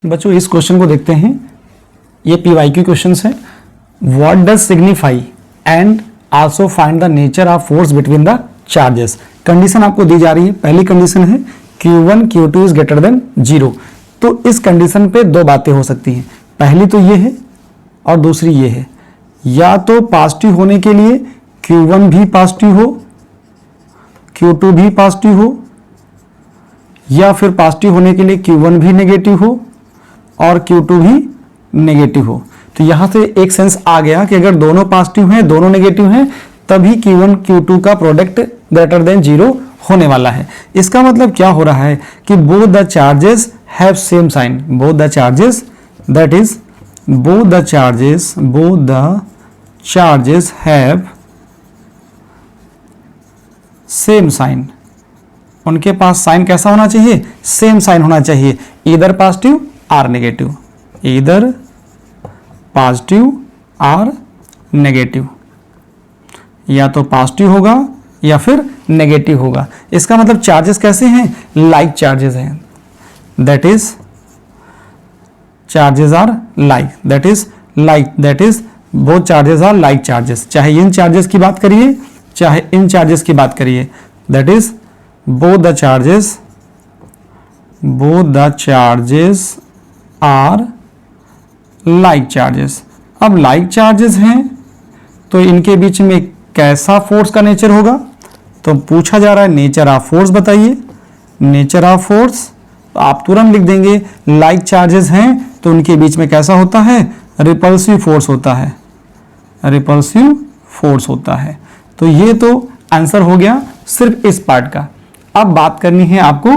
बच्चों इस क्वेश्चन को देखते हैं। ये PYQ क्वेश्चन है। What does signify and also find the nature of force between the charges. Condition आपको दी जा रही है। पहली कंडीशन है Q1 Q2 is greater than 0। तो इस कंडीशन पे दो बातें हो सकती हैं। पहली तो ये है और दूसरी ये है, या तो पॉजिटिव होने के लिए Q1 भी पॉजिटिव हो, Q2 भी पॉजिटिव हो, या फिर पॉजिटिव होने के लिए Q1 भी नेगेटिव हो और Q2 भी नेगेटिव हो। तो यहां से एक सेंस आ गया कि अगर दोनों पॉजिटिव हैं, दोनों नेगेटिव हैं, तभी Q1 Q2 का प्रोडक्ट ग्रेटर देन 0 होने वाला है। इसका मतलब क्या हो रहा है कि both the charges have same sign. Both the charges, that is both the charges have same sign. उनके पास साइन कैसा होना चाहिए? सेम साइन होना चाहिए, इधर पॉजिटिव और नेगेटिव, इधर पॉजिटिव और नेगेटिव, या तो पॉजिटिव होगा या फिर नेगेटिव होगा। इसका मतलब चार्जेस कैसे हैं? लाइक चार्जेस हैं, that is charges are like, that is both charges are like charges. चाहे इन चार्जेस की बात करिए चाहे इन चार्जेस की बात करिए, that is both the charges are like charges। अब like charges हैं तो इनके बीच में कैसा फोर्स का नेचर होगा? तो पूछा जा रहा है नेचर ऑफ फोर्स बताइए। नेचर ऑफ फोर्स आप तुरंत लिख देंगे, like charges हैं तो उनके बीच में कैसा होता है? रिपल्सिव फोर्स होता है, रिपल्सिव फोर्स होता है। तो ये तो आंसर हो गया सिर्फ इस पार्ट का। अब बात करनी है आपको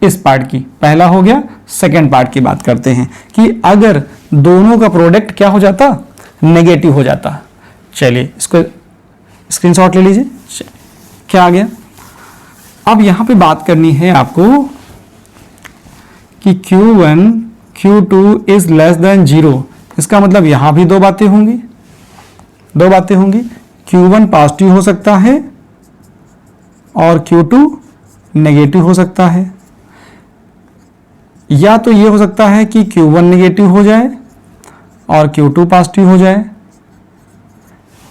इस पार्ट की। पहला हो गया, सेकेंड पार्ट की बात करते हैं कि अगर दोनों का प्रोडक्ट क्या हो जाता? नेगेटिव हो जाता। चलिए इसको स्क्रीनशॉट ले लीजिए। क्या आ गया? अब यहां पे बात करनी है आपको कि Q1 Q2 is less than 0। इसका मतलब यहां भी दो बातें होंगी। Q1 पॉजिटिव हो सकता है और Q2 नेगेटिव हो सकता है, या तो ये हो सकता है कि Q1 नेगेटिव हो जाए और Q2 पॉजिटिव हो जाए।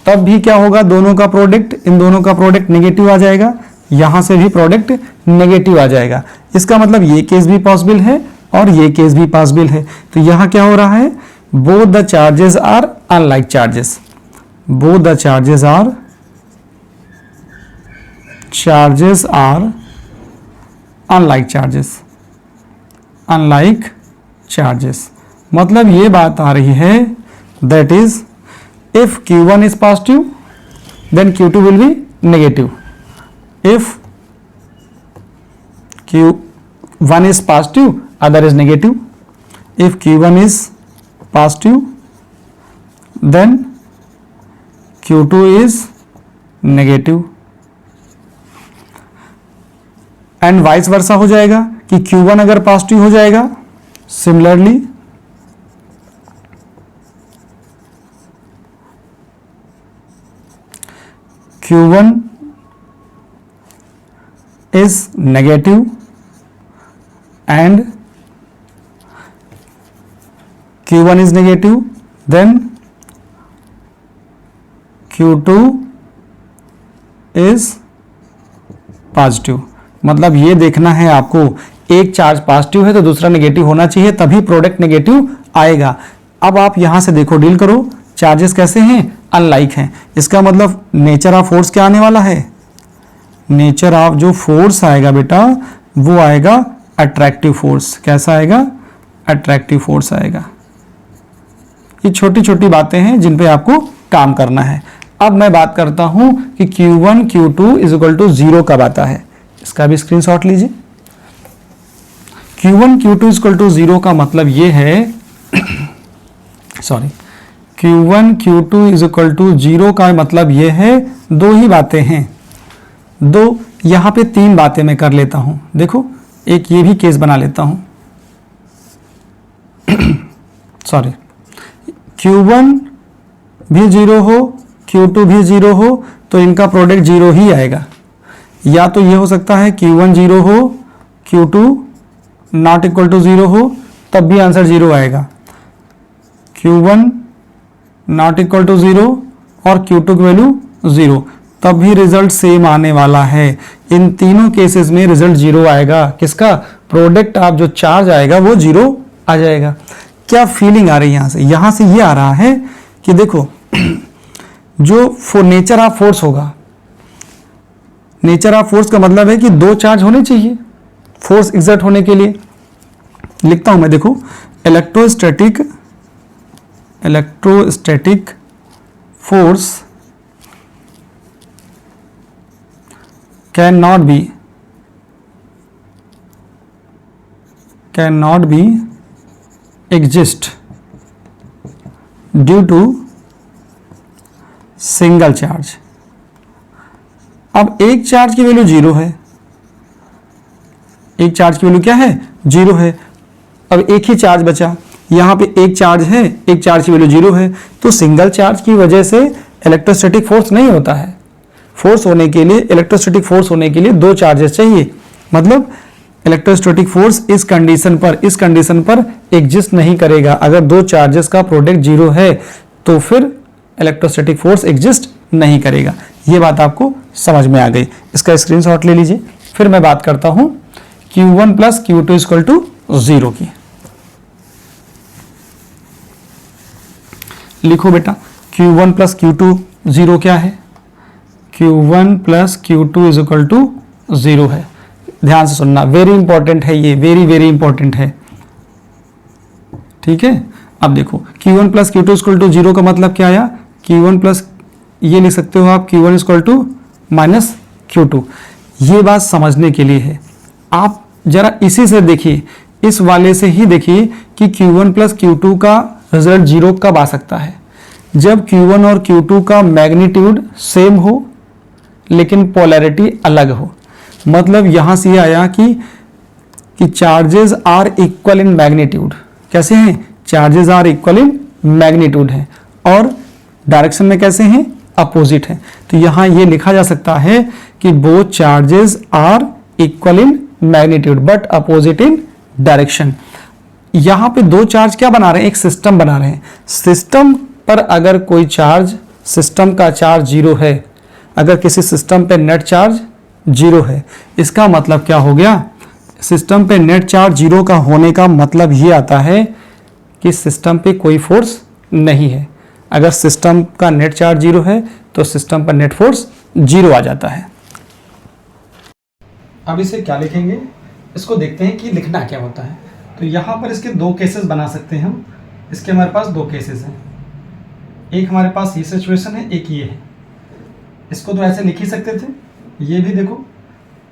तब भी क्या होगा? दोनों का प्रोडक्ट, इन दोनों का प्रोडक्ट नेगेटिव आ जाएगा, यहां से भी प्रोडक्ट नेगेटिव आ जाएगा। इसका मतलब ये केस भी पॉसिबल है और ये केस भी पॉसिबल है। तो यहां क्या हो रहा है? Both the charges are unlike charges. Both the charges are unlike charges. मतलब ये बात आ रही है, that is if Q1 is positive then Q2 will be negative. If Q1 is positive other is negative. If Q1 is positive then Q2 is negative, and vice versa हो जाएगा कि Q1 अगर पॉजिटिव हो जाएगा, similarly Q1 is negative and Q1 is negative, then Q2 is positive। मतलब ये देखना है आपको, एक चार्ज पॉजिटिव है तो दूसरा नेगेटिव होना चाहिए, तभी प्रोडक्ट नेगेटिव आएगा। अब आप यहां से देखो, डील करो, चार्जेस कैसे हैं? अनलाइक हैं। इसका मतलब नेचर ऑफ फोर्स क्या आने वाला है? नेचर ऑफ जो फोर्स आएगा बेटा वो आएगा अट्रैक्टिव फोर्स। कैसा आएगा? अट्रैक्टिव फोर्स आएगा। ये छोटी छोटी बातें हैं जिन पे आपको काम करना है। अब मैं बात करता हूं कि Q1 Q2 is equal to 0 कब आता है। इसका भी स्क्रीनशॉट लीजिए। Q1 Q2 is equal to 0 का मतलब ये है sorry, Q1 Q2 is equal to 0 का मतलब ये है, दो ही बातें हैं। दो, यहां पे तीन बातें मैं कर लेता हूं। देखो, एक ये भी केस बना लेता हूं। सॉरी, Q1 भी 0 हो, Q2 भी 0 हो तो इनका प्रोडक्ट 0 ही आएगा। या तो ये हो सकता है Q1 0 हो, Q2 नॉट इक्वल टू 0 हो, तब भी आंसर 0 आएगा। Q1 नॉट इक्वल टू 0 और Q2 की वैल्यू 0, तब भी रिजल्ट सेम आने वाला है। इन तीनों केसेस में रिजल्ट 0 आएगा। किसका? प्रोडक्ट ऑफ जो चार्ज आएगा वो 0 आ जाएगा। क्या फीलिंग आ रही है? यहां से ये आ रहा है कि देखो जो नेचर ऑफ फोर्स होगा, नेचर ऑफ फोर्स का मतलब है कि दो चार्ज होने चाहिए फोर्स एग्जर्ट होने के लिए। लिखता हूं मैं, देखो, electrostatic force can not be exist due to single charge. अब एक चार्ज की वैल्यू 0 है, एक चार्ज की वैल्यू क्या है? 0 है। अब एक ही चार्ज बचा, यहां पे एक चार्ज है, एक चार्ज की वैल्यू 0 है, तो सिंगल चार्ज की वजह से इलेक्ट्रोस्टैटिक फोर्स नहीं होता है। फोर्स होने के लिए, इलेक्ट्रोस्टैटिक फोर्स होने के लिए दो चार्जेस चाहिए। मतलब इलेक्ट्रोस्टैटिक फोर्स इस कंडीशन पर एग्जिस्ट नहीं करेगा। अगर दो चार्जेस का प्रोडक्ट 0 है तो फिर इलेक्ट्रोस्टैटिक फोर्स एग्जिस्ट नहीं करेगा। ये बात आपको समझ में आ गई। इसका स्क्रीनशॉट ले लीजिए। फिर मैं बात करता हूं Q1 plus Q2 equal to 0 की। लिखो बेटा, Q1 प्लस Q2 0 क्या है? Q1 plus Q2 is equal to 0 है। ध्यान से सुनना, वेरी इंपॉर्टेंट है ये, वेरी वेरी इंपॉर्टेंट है। ठीक है, अब देखो Q1 plus Q2 equal to 0 का मतलब क्या आया? Q1 प्लस, ये लिख सकते हो आप Q1 equal to minus Q2। ये बात समझने के लिए है, आप जरा इसी से देखिए, इस वाले से ही देखिए कि Q1 प्लस Q2 का रिजल्ट 0 कब आ सकता है? जब Q1 और Q2 का मैग्नीट्यूड सेम हो लेकिन पोलैरिटी अलग हो। मतलब यहां से ये आया कि charges are equal in magnitude. कैसे हैं? Charges are equal in magnitude है और डायरेक्शन में कैसे हैं? अपोजिट है। तो यहां ये लिखा जा सकता है कि both charges are equal in magnitude but opposite in direction. यहां पे दो चार्ज क्या बना रहे हैं? एक सिस्टम बना रहे हैं। सिस्टम पर अगर कोई चार्ज, सिस्टम का चार्ज 0 है, अगर किसी सिस्टम पे नेट चार्ज 0 है, इसका मतलब क्या हो गया? सिस्टम पे नेट चार्ज 0 का होने का मतलब ये आता है कि सिस्टम पे कोई फोर्स नहीं है। अगर सिस्टम का नेट चार्ज 0 है तो सिस्टम पर नेट फोर्स 0 आ जाता है। अब इसे क्या लिखेंगे, इसको देखते हैं कि लिखना क्या होता है। तो यहां पर इसके दो केसेस बना सकते हैं हम। इसके हमारे पास दो केसेस हैं, एक हमारे पास ये सिचुएशन है, एक ये है। इसको तो ऐसे लिख ही सकते थे। ये भी देखो,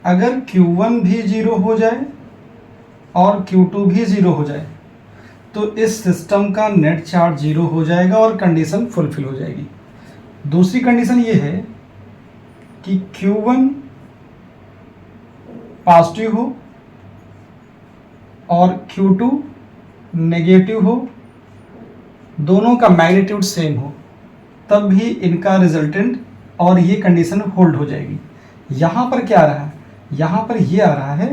अगर Q1 भी 0 हो जाए और Q2 भी 0 हो जाए तो इस सिस्टम का नेट चार्ज 0 हो जाएगा और कंडीशन फुलफिल हो जाएगी। दूसरी कंडीशन ये है कि Q1 पॉजिटिव हो और Q2 नेगेटिव हो, दोनों का मैग्नीट्यूड सेम हो, तब भी इनका रिजल्टेंट और ये कंडीशन होल्ड हो जाएगी। यहाँ पर क्या आ रहा है? यहाँ पर ये आ रहा है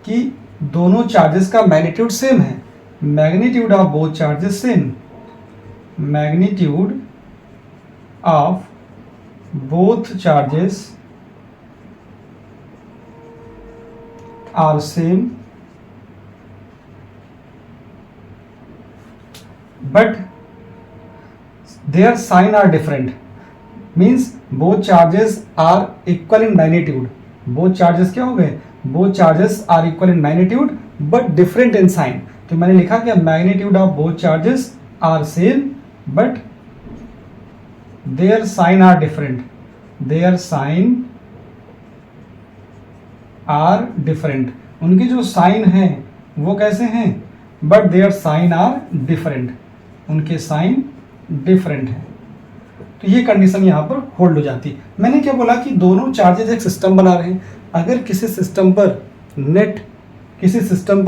कि दोनों चार्जेस का मैग्नीट्यूड सेम है। Magnitude of both charges same, magnitude of both charges are same but their sign are different, means both charges are equal in magnitude। both charges क्या हो गए? both charges are equal in magnitude but different in sign। तो मैंने लिखा कि magnitude of both charges are same but their sign are different, their sign are different। उनके जो sign हैं वो कैसे हैं? but their sign are different, उनके साइन डिफरेंट है। तो ये कंडीशन यहाँ पर होल्ड हो जाती। मैंने क्या बोला कि दोनों चार्जेस एक सिस्टम बना रहे हैं। अगर किसी सिस्टम पर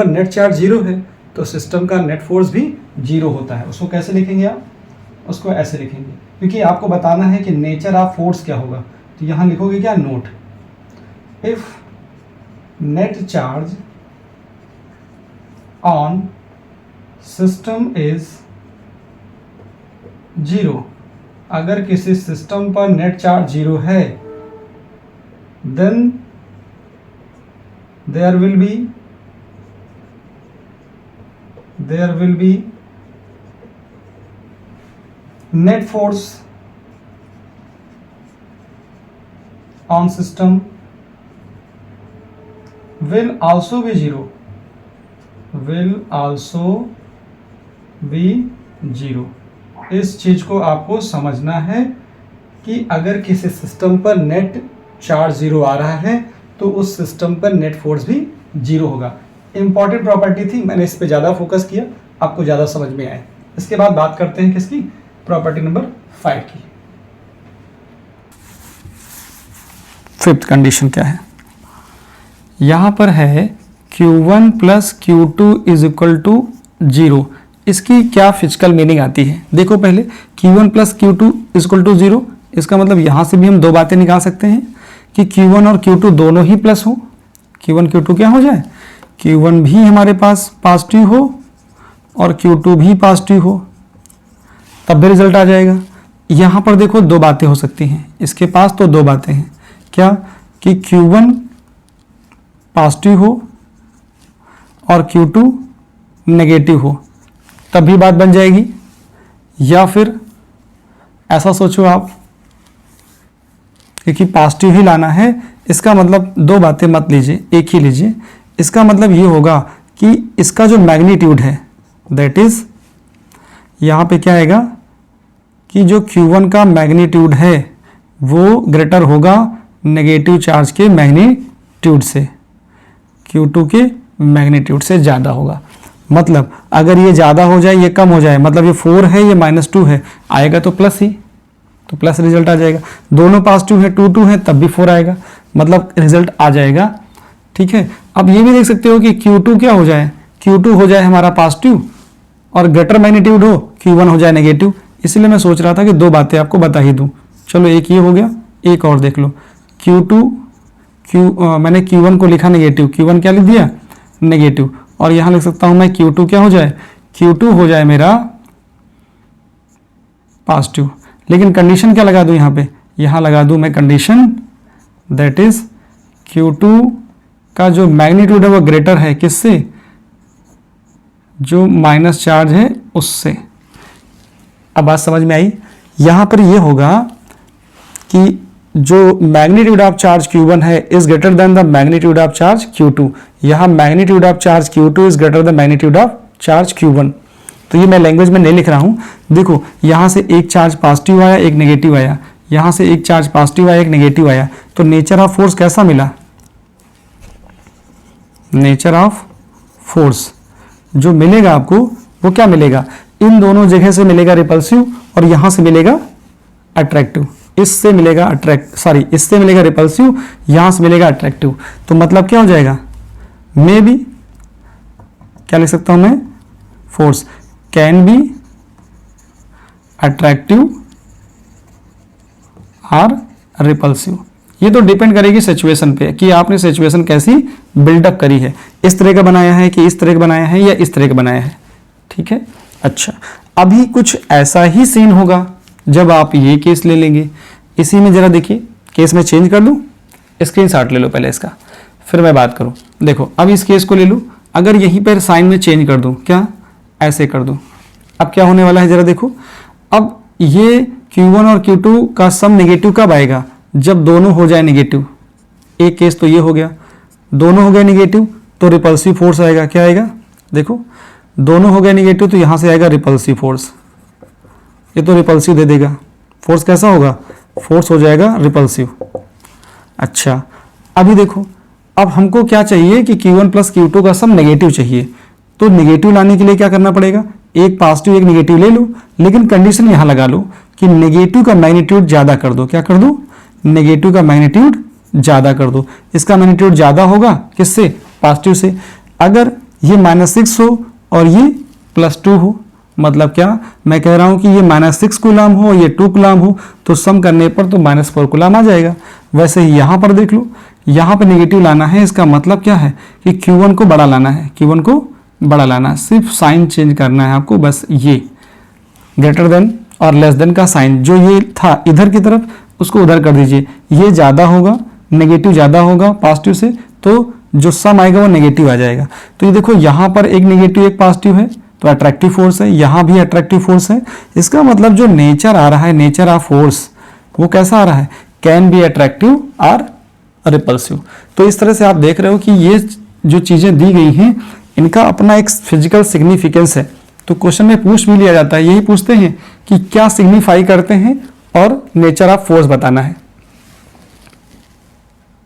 नेट चार्ज 0 है तो सिस्टम का नेट फोर्स भी 0 होता है। उसको कैसे लिखेंगे आप? उसको ऐसे लिखेंगे, क्योंकि आपको बताना है कि नेचर ऑफ फोर्स क्या होगा। तो यहाँ लिखोगे क्या? Note, if net charge on system is 0, अगर किसी सिस्टम पर नेट चार्ज 0 है, then there will be net force on system will also be 0, इस चीज को आपको समझना है कि अगर किसी सिस्टम पर नेट चार्ज 0 आ रहा है तो उस सिस्टम पर नेट फोर्स भी 0 होगा। इंपॉर्टेंट प्रॉपर्टी थी, मैंने इस पे ज़्यादा फोकस किया, आपको ज़्यादा समझ में आए। इसके बाद बात करते हैं किसकी, प्रॉपर्टी नंबर 5 की। फिफ्थ कंडीशन क्या है, यहाँ पर है Q1 plus Q2 is equal to 0। इसकी क्या फिजिकल मीनिंग आती है, देखो पहले Q1 plus Q2 is equal to 0, इसका मतलब यहाँ से भी हम दो बातें निकाल सकते हैं कि Q1 और Q2 दोनों ही प्लस हो, Q1 Q2 क्या हो जाए, Q1 भी हमारे पास पॉजिटिव हो और Q2 भी पॉजिटिव हो, तब भी रिजल्ट आ जाएगा। यहाँ पर देखो दो बातें हो सकती हैं, इसके पास तो दो बातें हैं, क्या कि Q1 पॉजिटिव हो और Q2 नेगेटिव हो, तब भी बात बन जाएगी। या फिर ऐसा सोचो आप, क्योंकि पॉजिटिव ही लाना है, इसका मतलब दो बातें मत लीजिए, एक ही लीजिए। इसका मतलब ये होगा कि इसका जो मैग्नीट्यूड है, दैट इज यहाँ पे क्या आएगा कि जो Q1 का मैग्नीट्यूड है वो ग्रेटर होगा नेगेटिव चार्ज के मैग्नीट्यूड से, Q2 के मैग्नीट्यूड से ज़्यादा होगा। मतलब अगर ये ज़्यादा हो जाए, ये कम हो जाए, मतलब ये 4 है, ये -2 है, आएगा तो प्लस ही, तो प्लस रिजल्ट आ जाएगा। दोनों पॉजिटिव है, 2 है, तब भी 4 आएगा, मतलब रिजल्ट आ जाएगा। ठीक है, अब ये भी देख सकते हो कि Q2 क्या हो जाए, Q2 हो जाए हमारा पॉजिटिव और ग्रेटर मैग्नीट्यूड हो, Q1 हो जाए नेगेटिव। इसलिए मैं सोच रहा था कि दो बातें आपको बता ही दूँ। चलो एक ये हो गया, एक और देख लो, मैंने Q1 को लिखा नेगेटिव, Q1 क्या लिख दिया, नेगेटिव, और यहाँ लिख सकता हूँ मैं Q2 क्या हो जाए, Q2 हो जाए मेरा पॉजिटिव। लेकिन कंडीशन क्या लगा दूँ यहाँ लगा दूँ मैं कंडीशन, दैट इज Q2 का जो मैग्नीट्यूड है वो ग्रेटर है किससे, जो माइनस चार्ज है उससे। अब बात समझ में आई। यहाँ पर ये होगा कि जो मैग्नीट्यूड ऑफ चार्ज Q1 है is greater than the magnitude of charge Q2। यहाँ magnitude of charge Q2 is greater than magnitude of charge Q1। तो ये मैं लैंग्वेज में नहीं लिख रहा हूँ। देखो यहाँ से एक चार्ज पॉजिटिव आया, एक नेगेटिव आया, यहाँ से एक चार्ज पॉजिटिव आया, एक नेगेटिव आया, तो नेचर ऑफ फोर्स कैसा मिला, नेचर ऑफ फोर्स जो मिलेगा आपको वो क्या मिलेगा, इन दोनों जगह से मिलेगा रिपल्सिव और यहाँ से मिलेगा अट्रैक्टिव। इससे मिलेगा इससे मिलेगा रिपल्सिव, यहां से मिलेगा अट्रैक्टिव। तो मतलब क्या हो जाएगा, मे बी क्या लिख सकता हूं मैं, फोर्स कैन बी अट्रैक्टिव और रिपल्सिव। ये तो डिपेंड करेगी सिचुएशन पे कि आपने सिचुएशन कैसी बिल्डअप करी है, इस तरह का बनाया है कि इस तरह का बनाया है या इस तरह का बनाया है। ठीक है, अच्छा अभी कुछ ऐसा ही सीन होगा जब आप ये केस ले लेंगे। इसी में जरा देखिए, केस में चेंज कर दूं, स्क्रीनशॉट ले लो पहले इसका, फिर मैं बात करूं। देखो अब इस केस को ले लूं, अगर यहीं पर साइन में चेंज कर दूं, क्या ऐसे कर दूं, अब क्या होने वाला है जरा देखो। अब ये Q1 और Q2 का सम नेगेटिव कब आएगा, जब दोनों हो जाए नेगेटिव। एक केस तो ये हो गया, दोनों हो गए नेगेटिव तो रिपल्सिव फोर्स आएगा, क्या आएगा देखो, दोनों हो गए नेगेटिव तो यहाँ से आएगा रिपल्सिव फोर्स, ये तो रिपल्सिव दे देगा, फोर्स कैसा होगा, फोर्स हो जाएगा रिपल्सिव। अच्छा अभी देखो, अब हमको क्या चाहिए कि Q1 प्लस Q2 का सम नेगेटिव चाहिए, तो नेगेटिव लाने के लिए क्या करना पड़ेगा, एक पॉजिटिव एक नेगेटिव ले लो, लेकिन कंडीशन यहाँ लगा लो कि नेगेटिव का मैग्नीट्यूड ज़्यादा कर दो। क्या कर दो, नेगेटिव का मैग्नीट्यूड ज़्यादा कर दो। इसका मैग्नीट्यूड ज़्यादा होगा किससे, पॉजिटिव से। अगर ये -6 हो और ये +2 हो, मतलब क्या मैं कह रहा हूं कि ये -6 कूलाम हो, ये 2 कूलाम हो, तो सम करने पर तो -4 कूलाम आ जाएगा। वैसे ही यहाँ पर देख लो, यहाँ पे नेगेटिव लाना है, इसका मतलब क्या है कि Q1 को बड़ा लाना है, Q1 को बड़ा लाना है, सिर्फ साइन चेंज करना है आपको, बस ये ग्रेटर देन और लेस देन का साइन जो ये था इधर की तरफ उसको उधर कर दीजिए, ये ज़्यादा होगा, नेगेटिव ज़्यादा होगा पॉजिटिव से, तो जो सम आएगा वो नेगेटिव आ जाएगा। तो ये देखो यहाँ पर एक नेगेटिव एक पॉजिटिव है तो अट्रैक्टिव फोर्स है, यहाँ भी अट्रैक्टिव फोर्स है। इसका मतलब जो नेचर आ रहा है, नेचर ऑफ फोर्स वो कैसा आ रहा है, कैन बी अट्रैक्टिव और रिपल्सिव। तो इस तरह से आप देख रहे हो कि ये जो चीज़ें दी गई हैं इनका अपना एक फिजिकल सिग्निफिकेंस है। तो क्वेश्चन में पूछ भी लिया जाता है, यही पूछते हैं कि क्या सिग्निफाई करते हैं और नेचर ऑफ फोर्स बताना है।